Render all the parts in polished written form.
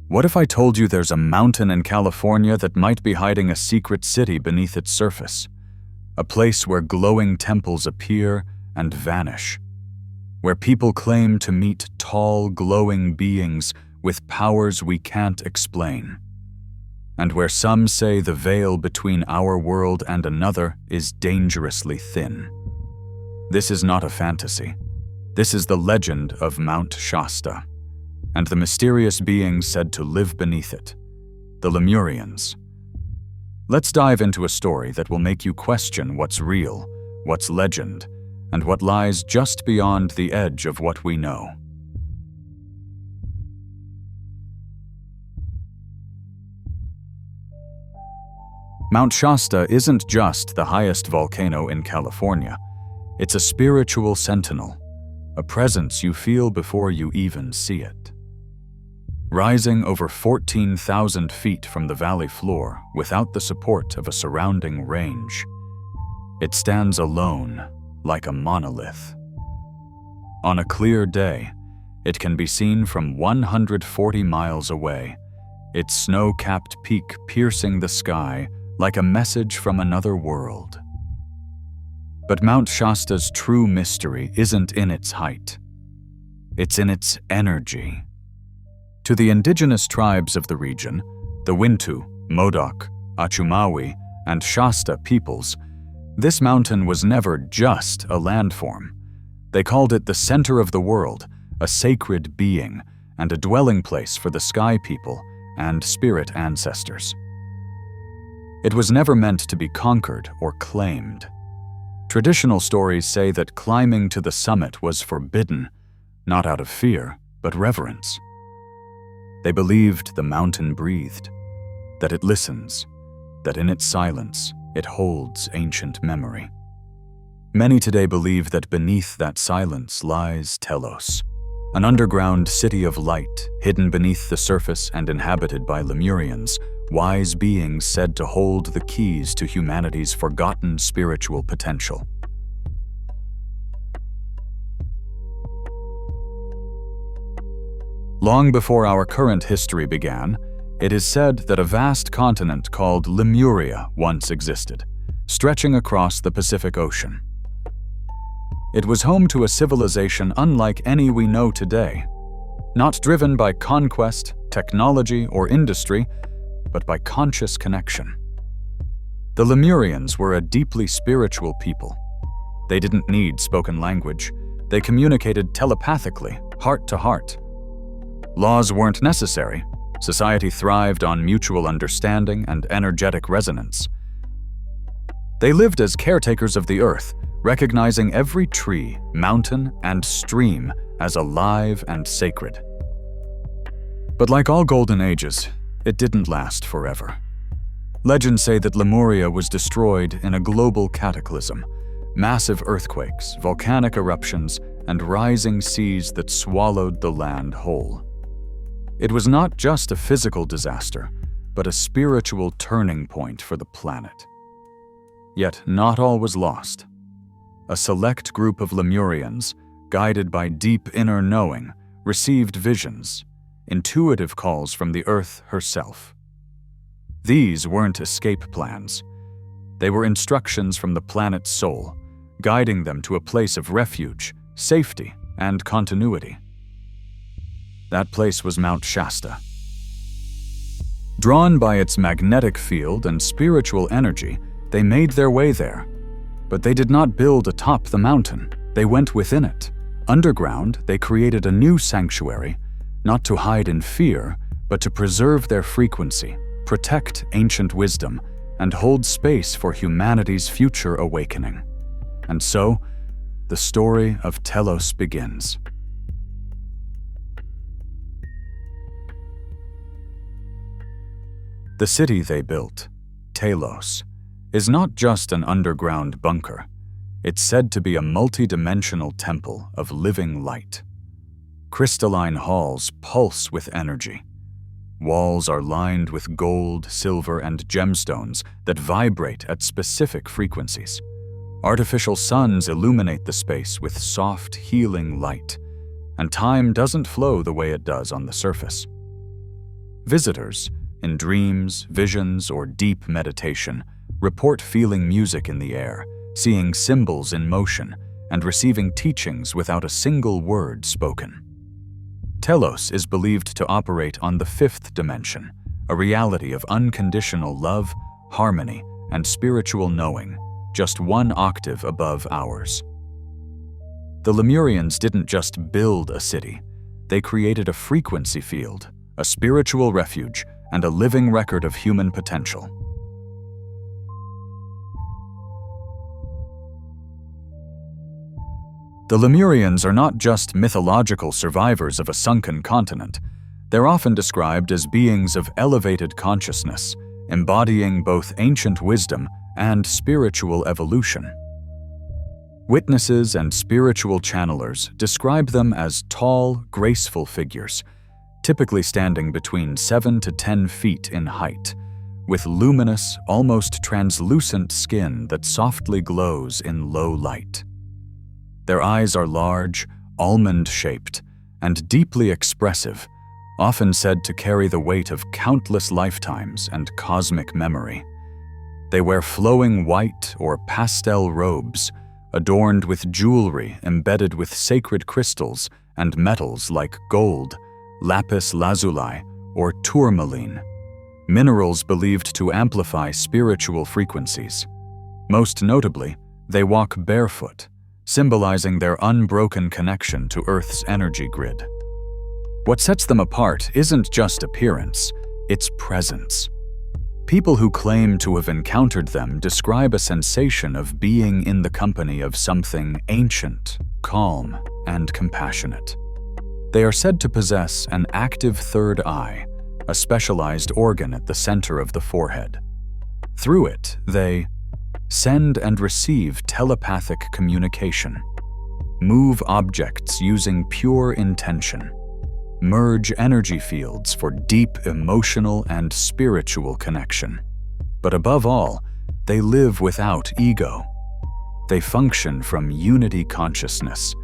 What if I told you there's a mountain in California that might be hiding a secret city beneath its surface? A place where glowing temples appear and vanish, where people claim to meet tall, glowing beings with powers we can't explain, and where some say the veil between our world and another is dangerously thin. This is not a fantasy. This is the legend of Mount Shasta, and the mysterious beings said to live beneath it, the Lemurians. Let's dive into a story that will make you question what's real, what's legend, and what lies just beyond the edge of what we know. Mount Shasta isn't just the highest volcano in California. It's a spiritual sentinel, a presence you feel before you even see it. Rising over 14,000 feet from the valley floor without the support of a surrounding range, it stands alone like a monolith. On a clear day, it can be seen from 140 miles away, its snow-capped peak piercing the sky like a message from another world. But Mount Shasta's true mystery isn't in its height. It's in its energy. To the indigenous tribes of the region, the Wintu, Modoc, Achumawi, and Shasta peoples, this mountain was never just a landform. They called it the center of the world, a sacred being, and a dwelling place for the sky people and spirit ancestors. It was never meant to be conquered or claimed. Traditional stories say that climbing to the summit was forbidden, not out of fear, but reverence. They believed the mountain breathed, that it listens, that in its silence it holds ancient memory. Many today believe that beneath that silence lies Telos, an underground city of light hidden beneath the surface and inhabited by Lemurians, wise beings said to hold the keys to humanity's forgotten spiritual potential. Long before our current history began, it is said that a vast continent called Lemuria once existed, stretching across the Pacific Ocean. It was home to a civilization unlike any we know today, not driven by conquest, technology, or industry, but by conscious connection. The Lemurians were a deeply spiritual people. They didn't need spoken language. They communicated telepathically, heart to heart. Laws weren't necessary. Society thrived on mutual understanding and energetic resonance. They lived as caretakers of the earth, recognizing every tree, mountain, and stream as alive and sacred. But like all golden ages, it didn't last forever. Legends say that Lemuria was destroyed in a global cataclysm, massive earthquakes, volcanic eruptions, and rising seas that swallowed the land whole. It was not just a physical disaster, but a spiritual turning point for the planet. Yet not all was lost. A select group of Lemurians, guided by deep inner knowing, received visions, intuitive calls from the Earth herself. These weren't escape plans. They were instructions from the planet's soul, guiding them to a place of refuge, safety, and continuity. That place was Mount Shasta. Drawn by its magnetic field and spiritual energy, they made their way there. But they did not build atop the mountain. They went within it. Underground, they created a new sanctuary, not to hide in fear, but to preserve their frequency, protect ancient wisdom, and hold space for humanity's future awakening. And so, the story of Telos begins. The city they built, Telos, is not just an underground bunker. It's said to be a multi-dimensional temple of living light. Crystalline halls pulse with energy. Walls are lined with gold, silver, and gemstones that vibrate at specific frequencies. Artificial suns illuminate the space with soft, healing light, and time doesn't flow the way it does on the surface. Visitors, in dreams, visions, or deep meditation, report feeling music in the air, seeing symbols in motion, and receiving teachings without a single word spoken. Telos is believed to operate on the fifth dimension, a reality of unconditional love, harmony, and spiritual knowing, just one octave above ours. The Lemurians didn't just build a city, they created a frequency field, a spiritual refuge, and a living record of human potential. The Lemurians are not just mythological survivors of a sunken continent. They're often described as beings of elevated consciousness, embodying both ancient wisdom and spiritual evolution. Witnesses and spiritual channelers describe them as tall, graceful figures, typically standing between 7 to 10 feet in height, with luminous, almost translucent skin that softly glows in low light. Their eyes are large, almond-shaped, and deeply expressive, often said to carry the weight of countless lifetimes and cosmic memory. They wear flowing white or pastel robes, adorned with jewelry embedded with sacred crystals and metals like gold, lapis lazuli, or tourmaline, minerals believed to amplify spiritual frequencies. Most notably, they walk barefoot, symbolizing their unbroken connection to Earth's energy grid. What sets them apart isn't just appearance, it's presence. People who claim to have encountered them describe a sensation of being in the company of something ancient, calm, and compassionate. They are said to possess an active third eye, a specialized organ at the center of the forehead. Through it, they send and receive telepathic communication, move objects using pure intention, merge energy fields for deep emotional and spiritual connection. But above all, they live without ego. They function from unity consciousness,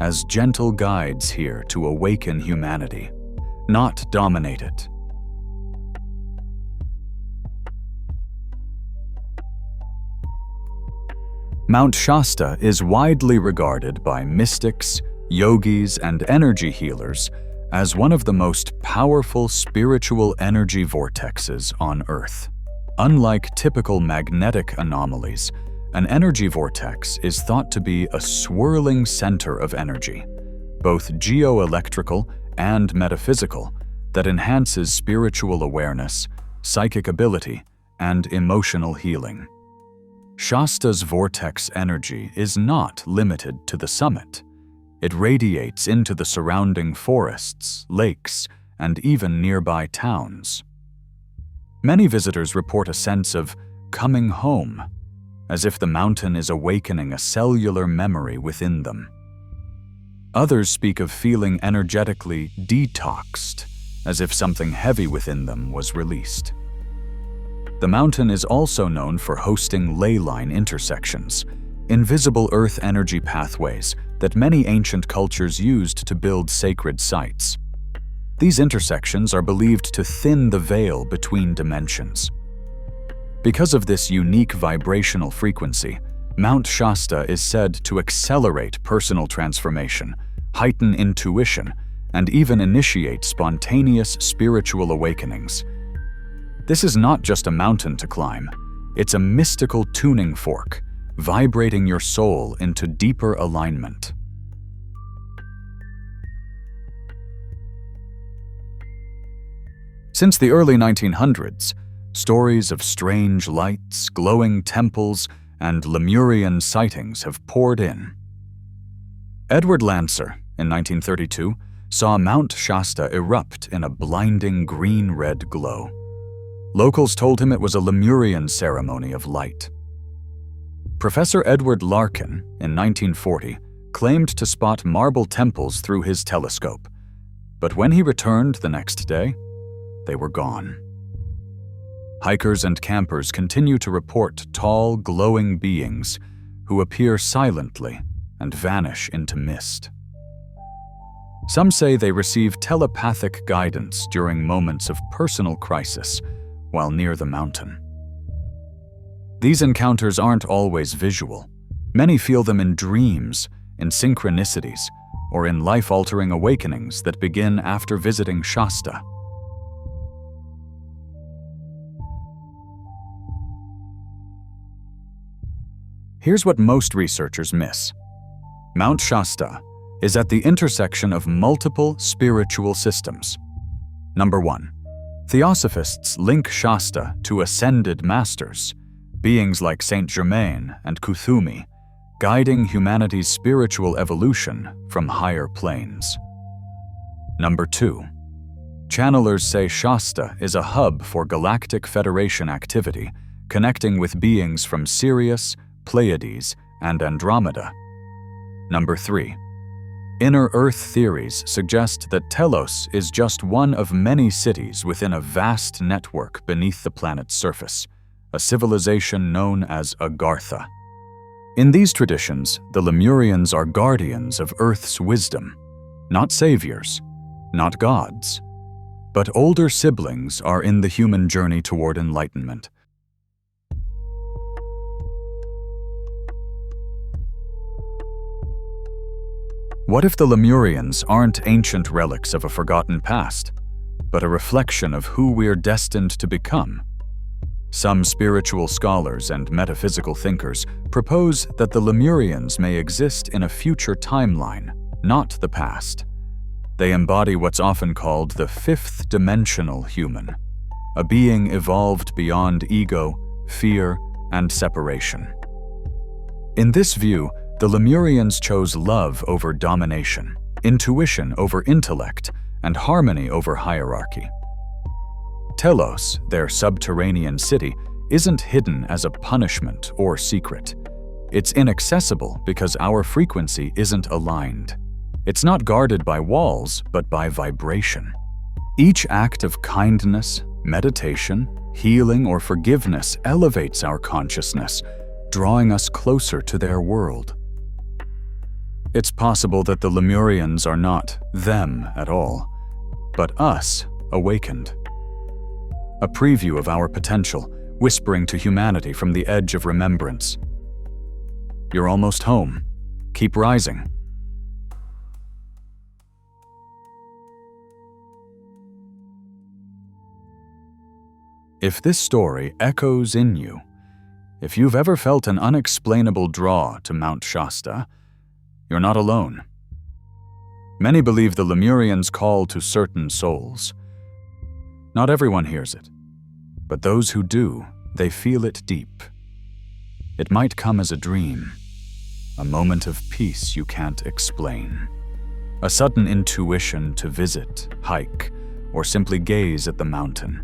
as gentle guides here to awaken humanity, not dominate it. Mount Shasta is widely regarded by mystics, yogis, and energy healers as one of the most powerful spiritual energy vortexes on Earth. Unlike typical magnetic anomalies, an energy vortex is thought to be a swirling center of energy, both geoelectrical and metaphysical, that enhances spiritual awareness, psychic ability, and emotional healing. Shasta's vortex energy is not limited to the summit. It radiates into the surrounding forests, lakes, and even nearby towns. Many visitors report a sense of coming home, as if the mountain is awakening a cellular memory within them. Others speak of feeling energetically detoxed, as if something heavy within them was released. The mountain is also known for hosting ley line intersections, invisible earth energy pathways that many ancient cultures used to build sacred sites. These intersections are believed to thin the veil between dimensions. Because of this unique vibrational frequency, Mount Shasta is said to accelerate personal transformation, heighten intuition, and even initiate spontaneous spiritual awakenings. This is not just a mountain to climb, it's a mystical tuning fork, vibrating your soul into deeper alignment. Since the early 1900s, stories of strange lights, glowing temples, and Lemurian sightings have poured in. Edward Lancer, in 1932, saw Mount Shasta erupt in a blinding green-red glow. Locals told him it was a Lemurian ceremony of light. Professor Edward Larkin, in 1940, claimed to spot marble temples through his telescope, but when he returned the next day, they were gone. Hikers and campers continue to report tall, glowing beings who appear silently and vanish into mist. Some say they receive telepathic guidance during moments of personal crisis while near the mountain. These encounters aren't always visual. Many feel them in dreams, in synchronicities, or in life-altering awakenings that begin after visiting Shasta. Here's what most researchers miss. Mount Shasta is at the intersection of multiple spiritual systems. Number 1. Theosophists link Shasta to ascended masters, beings like Saint Germain and Kuthumi, guiding humanity's spiritual evolution from higher planes. Number 2. Channelers say Shasta is a hub for Galactic Federation activity, connecting with beings from Sirius, Pleiades, and Andromeda. Number 3. Inner Earth theories suggest that Telos is just one of many cities within a vast network beneath the planet's surface, a civilization known as Agartha. In these traditions, the Lemurians are guardians of Earth's wisdom, not saviors, not gods, but older siblings are in the human journey toward enlightenment. What if the Lemurians aren't ancient relics of a forgotten past, but a reflection of who we're destined to become? Some spiritual scholars and metaphysical thinkers propose that the Lemurians may exist in a future timeline, not the past. They embody what's often called the fifth-dimensional human, a being evolved beyond ego, fear, and separation. In this view, the Lemurians chose love over domination, intuition over intellect, and harmony over hierarchy. Telos, their subterranean city, isn't hidden as a punishment or secret. It's inaccessible because our frequency isn't aligned. It's not guarded by walls, but by vibration. Each act of kindness, meditation, healing, or forgiveness elevates our consciousness, drawing us closer to their world. It's possible that the Lemurians are not them at all, but us awakened. A preview of our potential, whispering to humanity from the edge of remembrance. You're almost home. Keep rising. If this story echoes in you, if you've ever felt an unexplainable draw to Mount Shasta, you're not alone. Many believe the Lemurians call to certain souls. Not everyone hears it, but those who do, they feel it deep. It might come as a dream, a moment of peace you can't explain, a sudden intuition to visit, hike, or simply gaze at the mountain.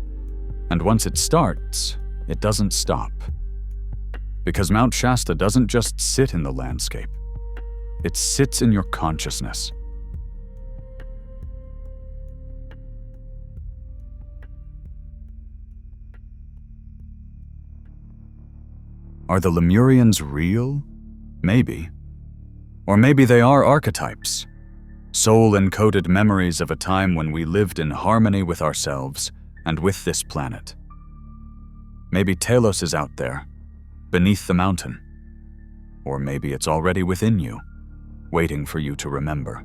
And once it starts, it doesn't stop. Because Mount Shasta doesn't just sit in the landscape. It sits in your consciousness. Are the Lemurians real? Maybe. Or maybe they are archetypes, soul-encoded memories of a time when we lived in harmony with ourselves and with this planet. Maybe Telos is out there, beneath the mountain. Or maybe it's already within you, waiting for you to remember.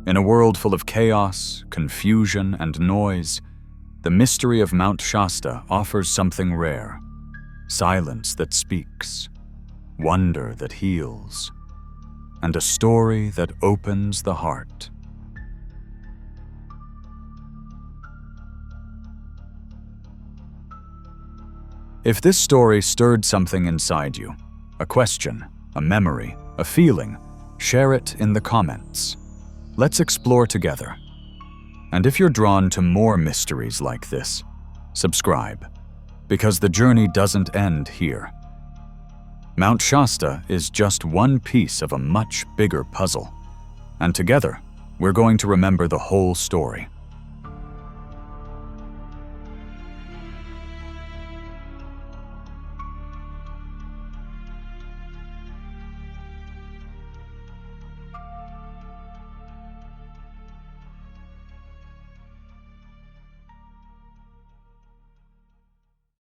In a world full of chaos, confusion, and noise, the mystery of Mount Shasta offers something rare: silence that speaks, wonder that heals, and a story that opens the heart. If this story stirred something inside you, a question, a memory, a feeling, share it in the comments. Let's explore together. And if you're drawn to more mysteries like this, subscribe, because the journey doesn't end here. Mount Shasta is just one piece of a much bigger puzzle, and together, we're going to remember the whole story.